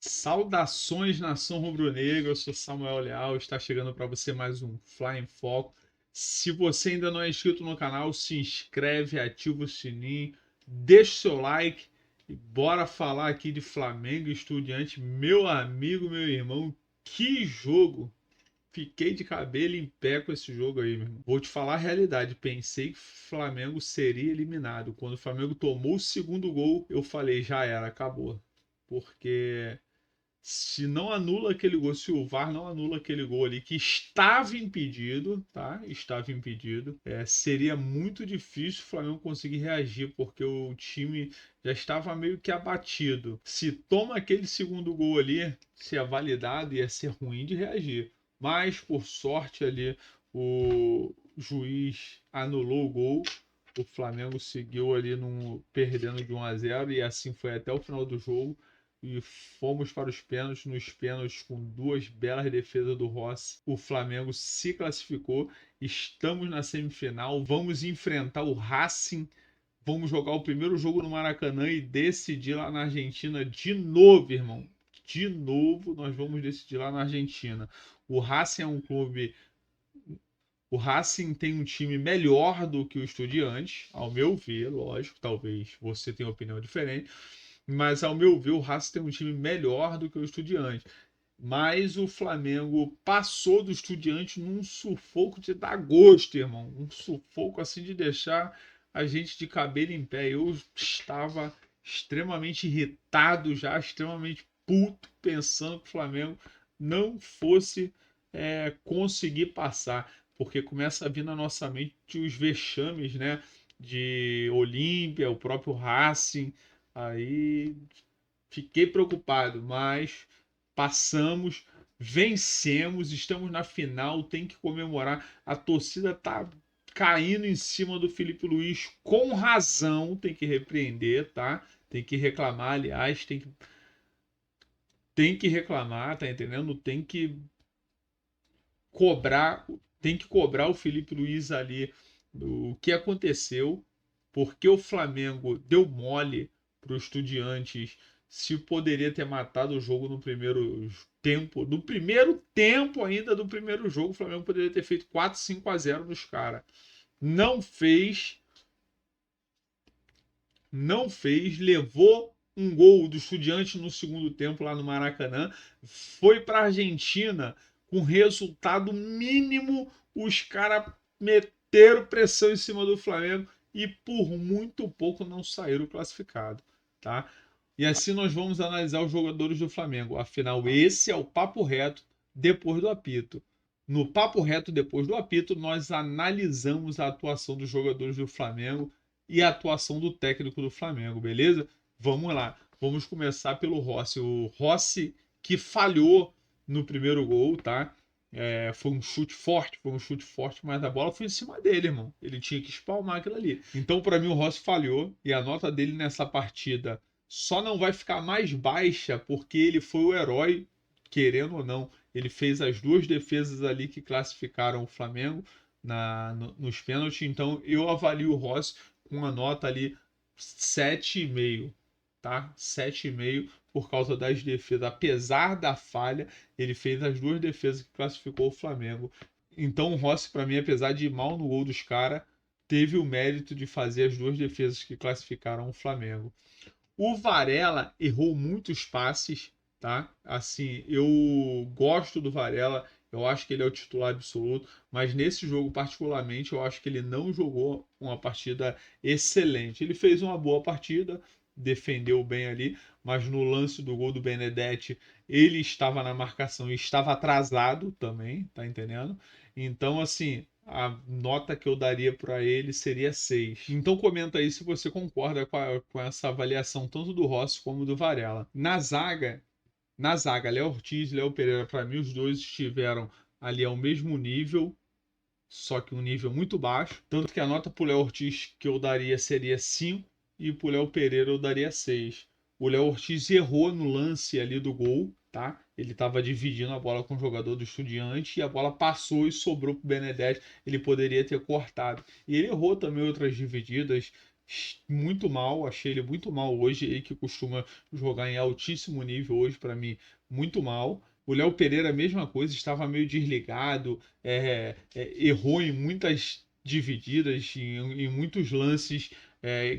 Saudações, nação rubro-negra. Eu sou Samuel Leal. Está chegando para você mais um Fly em Foco. Se você ainda não é inscrito no canal, se inscreve, ativa o sininho, deixa o seu like e bora falar aqui de Flamengo e Estudiante. Meu amigo, meu irmão, que jogo! Fiquei de cabelo em pé com esse jogo aí, meu irmão. Vou te falar a realidade. Pensei que o Flamengo seria eliminado. Quando o Flamengo tomou o segundo gol, eu falei, já era, acabou. Porque se não anula aquele gol, se o VAR não anula aquele gol ali que estava impedido, tá? Estava impedido. Seria muito difícil o Flamengo conseguir reagir, porque o time já estava meio que abatido. Se toma aquele segundo gol ali, se é validado, ia ser ruim de reagir. Mas, por sorte ali, o juiz anulou o gol. O Flamengo seguiu ali perdendo de 1-0 e assim foi até o final do jogo e fomos para os pênaltis. Nos pênaltis, com duas belas defesas do Rossi, o Flamengo se classificou. Estamos na semifinal, vamos enfrentar o Racing. Vamos jogar o primeiro jogo no Maracanã e decidir lá na Argentina de novo, irmão. De novo, nós vamos decidir lá na Argentina. O Racing é um clube. O Racing tem um time melhor do que o Estudiantes, ao meu ver, lógico. Talvez você tenha opinião diferente. Mas, ao meu ver, o Racing tem um time melhor do que o Estudiantes. Mas o Flamengo passou do Estudiantes num sufoco de dar gosto, irmão. Um sufoco assim de deixar a gente de cabelo em pé. Eu estava extremamente irritado já, extremamente puto, pensando que o Flamengo não fosse conseguir passar. Porque começa a vir na nossa mente os vexames, né? De Olímpia, o próprio Racing. Aí fiquei preocupado, mas passamos, vencemos, estamos na final, tem que comemorar. A torcida tá caindo em cima do Felipe Luiz com razão, tem que repreender, tá? Tem que reclamar, aliás, tem que reclamar, tá entendendo? Cobrar, tem que cobrar o Felipe Luiz ali o que aconteceu, porque o Flamengo deu mole para os Estudiantes, se poderia ter matado o jogo no primeiro tempo. No primeiro tempo ainda do primeiro jogo, o Flamengo poderia ter feito 4-5-0 nos caras. Não fez, não fez, levou um gol do Estudiante no segundo tempo lá no Maracanã, foi para a Argentina com resultado mínimo, os caras meteram pressão em cima do Flamengo e por muito pouco não saíram classificados, tá? E assim nós vamos analisar os jogadores do Flamengo. Afinal, esse é o papo reto depois do apito. No papo reto depois do apito, nós analisamos a atuação dos jogadores do Flamengo e a atuação do técnico do Flamengo, beleza? Vamos lá. Vamos começar pelo Rossi. O Rossi que falhou no primeiro gol, tá? Foi um chute forte, mas a bola foi em cima dele, irmão. Ele tinha que espalmar aquilo ali. Então, para mim, o Rossi falhou e a nota dele nessa partida só não vai ficar mais baixa porque ele foi o herói, querendo ou não. Ele fez as duas defesas ali que classificaram o Flamengo nos pênaltis. Então, eu avalio o Rossi com uma nota ali 7,5, tá? 7,5 por causa das defesas. Apesar da falha, ele fez as duas defesas que classificou o Flamengo. Então o Rossi, para mim, apesar de ir mal no gol dos caras, teve o mérito de fazer as duas defesas que classificaram o Flamengo. O Varela errou muitos passes, tá? Assim, eu gosto do Varela, eu acho que ele é o titular absoluto, mas nesse jogo particularmente eu acho que ele não jogou uma partida excelente. Ele fez uma boa partida, defendeu bem ali, mas no lance do gol do Benedetti, ele estava na marcação e estava atrasado também, tá entendendo? Então, assim, a nota que eu daria para ele seria 6. Então comenta aí se você concorda com essa avaliação tanto do Rossi como do Varela. Na zaga, Léo Ortiz e Léo Pereira, para mim os dois estiveram ali ao mesmo nível, só que um nível muito baixo. Tanto que a nota para o Léo Ortiz que eu daria seria 5 e para o Léo Pereira eu daria 6. O Léo Ortiz errou no lance ali do gol, tá? Ele estava dividindo a bola com o jogador do Estudiante e a bola passou e sobrou para o Benedetti. Ele poderia ter cortado. E ele errou também outras divididas, muito mal, achei ele muito mal hoje, ele que costuma jogar em altíssimo nível hoje para mim, muito mal. O Léo Pereira, a mesma coisa, estava meio desligado, errou em muitas divididas, em muitos lances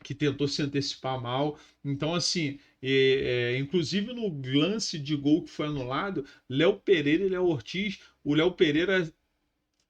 que tentou se antecipar mal. Então, assim, inclusive no lance de gol que foi anulado, Léo Pereira e Léo Ortiz, o Léo Pereira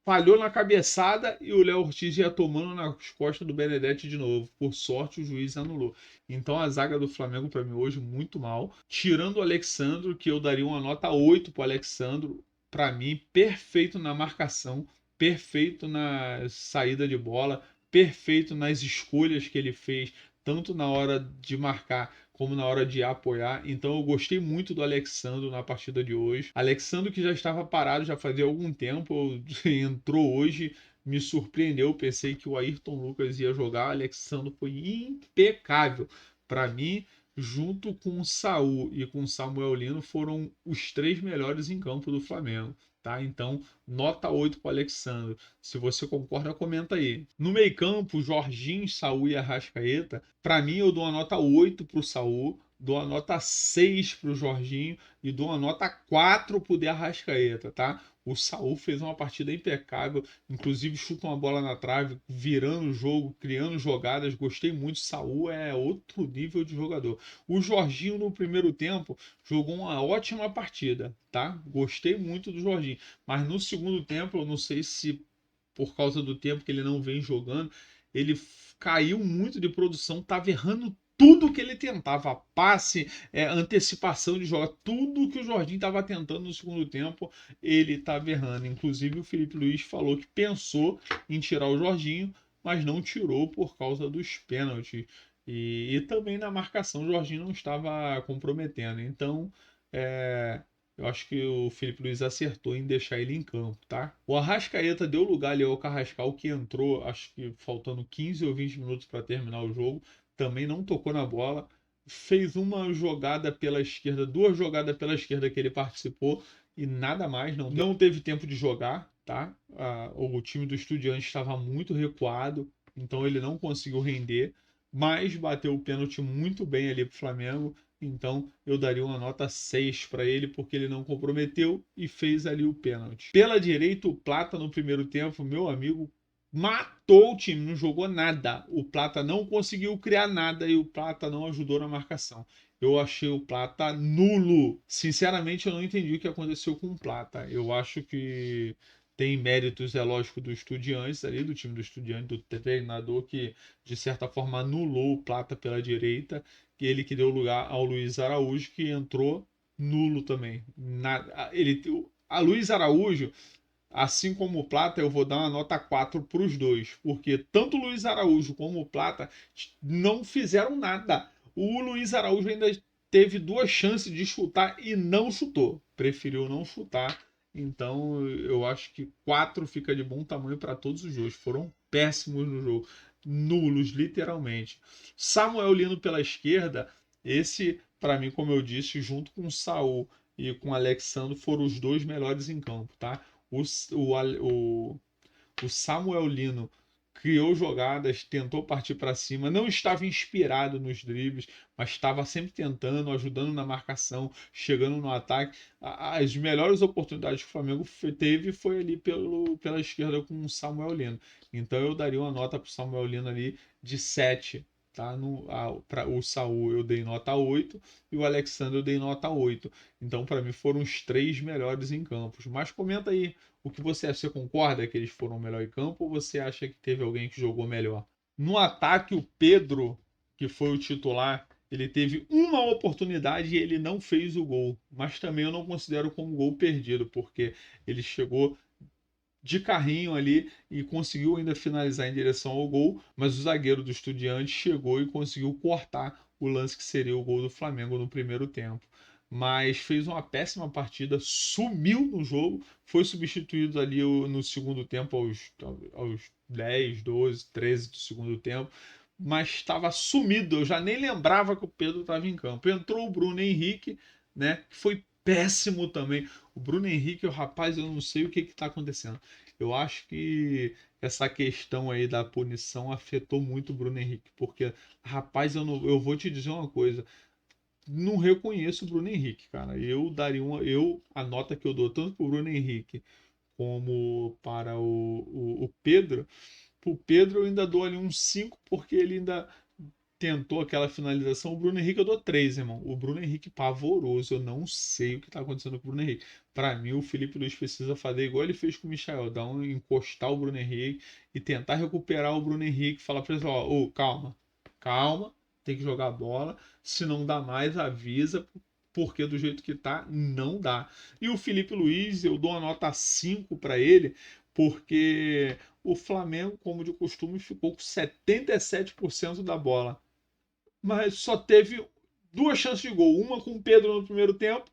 falhou na cabeçada e o Léo Ortiz ia tomando nas costas do Benedetti de novo. Por sorte, o juiz anulou. Então a zaga do Flamengo, para mim, hoje, muito mal. Tirando o Alexandro, que eu daria uma nota 8 para o Alexandro. Para mim, perfeito na marcação, perfeito na saída de bola, perfeito nas escolhas que ele fez, tanto na hora de marcar como na hora de apoiar. Então eu gostei muito do Alexandro na partida de hoje. Alexandro que já estava parado já fazia algum tempo, entrou hoje, me surpreendeu. Pensei que o Ayrton Lucas ia jogar. O Alexandro foi impecável. Para mim, junto com o Saul e com o Samuel Lino, foram os três melhores em campo do Flamengo. Tá? Então, nota 8 para o Alexandre. Se você concorda, comenta aí. No meio-campo, Jorginho, Saul e Arrascaeta. Para mim, eu dou uma nota 8 para o Saul, dou uma nota 6 para o Jorginho e dou uma nota 4 para o De Arrascaeta, tá? O Saul fez uma partida impecável, inclusive chuta uma bola na trave, virando o jogo, criando jogadas. Gostei muito. Saul é outro nível de jogador. O Jorginho, no primeiro tempo, jogou uma ótima partida, tá? Gostei muito do Jorginho. Mas no segundo tempo, eu não sei se por causa do tempo que ele não vem jogando, ele caiu muito de produção, estava errando tudo que ele tentava, passe, antecipação de jogo, tudo que o Jorginho estava tentando no segundo tempo, ele estava errando. Inclusive o Felipe Luiz falou que pensou em tirar o Jorginho, mas não tirou por causa dos pênaltis. E também na marcação o Jorginho não estava comprometendo. Então, eu acho que o Felipe Luiz acertou em deixar ele em campo, tá? O Arrascaeta deu lugar ali ao Carrascal, que entrou, acho que faltando 15 ou 20 minutos para terminar o jogo. Também não tocou na bola. Fez uma jogada pela esquerda, duas jogadas pela esquerda que ele participou e nada mais. Não teve tempo de jogar, tá? O time do Estudiantes estava muito recuado, então ele não conseguiu render, mas bateu o pênalti muito bem ali pro Flamengo. Então eu daria uma nota 6 para ele, porque ele não comprometeu e fez ali o pênalti. Pela direita, o Plata no primeiro tempo, meu amigo, matou o time, não jogou nada. O Plata não conseguiu criar nada e o Plata não ajudou na marcação. Eu achei o Plata nulo. Sinceramente, eu não entendi o que aconteceu com o Plata. Eu acho que tem méritos, é lógico, do Estudiantes ali, do time do Estudiantes, do treinador que, de certa forma, anulou o Plata pela direita, ele que deu lugar ao Luiz Araújo, que entrou nulo também. A Luiz Araújo, assim como o Plata, eu vou dar uma nota 4 para os dois, porque tanto o Luiz Araújo como o Plata não fizeram nada. O Luiz Araújo ainda teve duas chances de chutar e não chutou, preferiu não chutar. Então eu acho que 4 fica de bom tamanho para todos os dois. Foram péssimos no jogo, nulos, literalmente. Samuel Lino pela esquerda, esse, para mim, como eu disse, junto com o Saul e com o Alexandre, foram os dois melhores em campo, tá? O, o, o Samuel Lino criou jogadas, tentou partir para cima, não estava inspirado nos dribles, mas estava sempre tentando, ajudando na marcação, chegando no ataque. As melhores oportunidades que o Flamengo teve foi ali pela esquerda com o Samuel Lino. Então eu daria uma nota para o Samuel Lino ali de 7. Tá? Para o Saul eu dei nota 8 e o Alexandre eu dei nota 8. Então, para mim, foram os três melhores em campos. Mas comenta aí o que você acha. Você concorda que eles foram o melhor em campo ou você acha que teve alguém que jogou melhor? No ataque, o Pedro, que foi o titular, ele teve uma oportunidade e ele não fez o gol. Mas também eu não considero como gol perdido, porque ele chegou de carrinho ali e conseguiu ainda finalizar em direção ao gol, mas o zagueiro do Estudiantes chegou e conseguiu cortar o lance que seria o gol do Flamengo no primeiro tempo. Mas fez uma péssima partida, sumiu no jogo, foi substituído ali no segundo tempo aos 10, 12, 13 do segundo tempo, mas estava sumido, eu já nem lembrava que o Pedro estava em campo. Entrou o Bruno Henrique, né, que foi péssimo também. O Bruno Henrique, o rapaz, eu não sei o que está acontecendo. Eu acho que essa questão aí da punição afetou muito o Bruno Henrique, porque, rapaz, eu vou te dizer uma coisa, não reconheço o Bruno Henrique, cara. Eu daria a nota que eu dou tanto para o Bruno Henrique como para o Pedro. Pro Pedro eu ainda dou ali um 5 porque ele ainda tentou aquela finalização. O Bruno Henrique eu dou 3, irmão. O Bruno Henrique pavoroso. Eu não sei o que tá acontecendo com o Bruno Henrique. Para mim, o Felipe Luiz precisa fazer igual ele fez com o Michael, encostar o Bruno Henrique e tentar recuperar o Bruno Henrique, falar para ele, ó, ô, calma, calma, tem que jogar bola, se não dá mais, avisa, porque do jeito que tá, não dá. E o Felipe Luiz, eu dou uma nota 5 para ele, porque o Flamengo, como de costume, ficou com 77% da bola, mas só teve duas chances de gol. Uma com o Pedro no primeiro tempo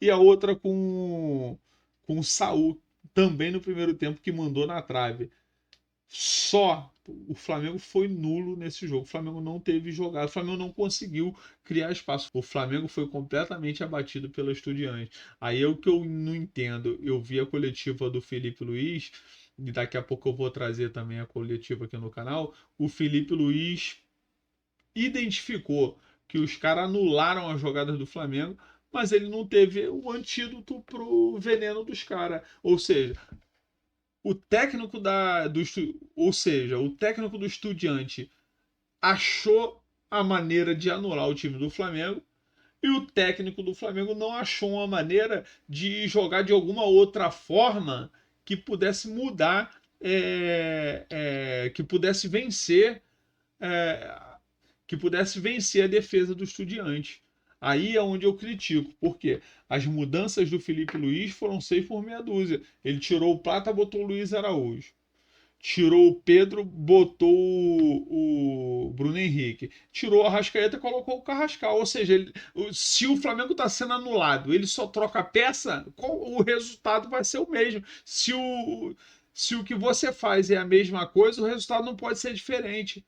e a outra com o Saul também no primeiro tempo, que mandou na trave. Só o Flamengo foi nulo nesse jogo. O Flamengo não teve jogada. O Flamengo não conseguiu criar espaço. O Flamengo foi completamente abatido pela Estudiantes. Aí é o que eu não entendo. Eu vi a coletiva do Felipe Luiz, e daqui a pouco eu vou trazer também a coletiva aqui no canal. O Felipe Luiz identificou que os caras anularam as jogadas do Flamengo, mas ele não teve o antídoto pro veneno dos caras. Ou seja, o técnico o técnico do Estudiante achou a maneira de anular o time do Flamengo e o técnico do Flamengo não achou uma maneira de jogar de alguma outra forma que pudesse mudar, que pudesse vencer é, a defesa do Estudiante. Aí é onde eu critico, porque as mudanças do Felipe Luiz foram 6 por meia dúzia. Ele tirou o Plata, botou o Luiz Araújo. Tirou o Pedro, botou o Bruno Henrique. Tirou a Arrascaeta, colocou o Carrascal. Ou seja, se o Flamengo está sendo anulado, ele só troca a peça, o resultado vai ser o mesmo. Se o que você faz é a mesma coisa, o resultado não pode ser diferente.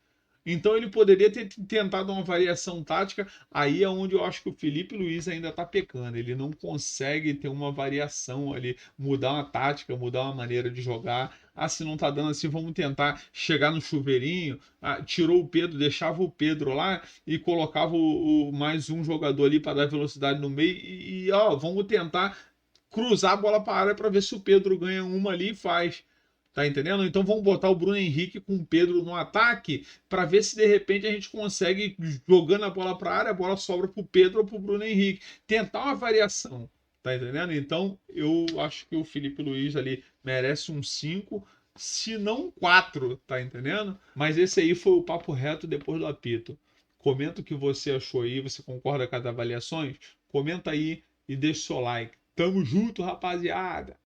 Então ele poderia ter tentado uma variação tática. Aí é onde eu acho que o Felipe Luiz ainda está pecando. Ele não consegue ter uma variação ali, mudar uma tática, mudar uma maneira de jogar. Ah, se não tá dando assim, vamos tentar chegar no chuveirinho. Ah, tirou o Pedro, deixava o Pedro lá e colocava mais um jogador ali para dar velocidade no meio. Ó, vamos tentar cruzar a bola para a área para ver se o Pedro ganha uma ali e faz. Tá entendendo? Então vamos botar o Bruno Henrique com o Pedro no ataque para ver se de repente a gente consegue, jogando a bola para a área, a bola sobra para o Pedro ou para o Bruno Henrique. Tentar uma variação. Tá entendendo? Então eu acho que o Felipe Luiz ali merece um 5, se não um 4, tá entendendo? Mas esse aí foi o papo reto depois do apito. Comenta o que você achou aí, você concorda com as avaliações? Comenta aí e deixa o seu like. Tamo junto, rapaziada!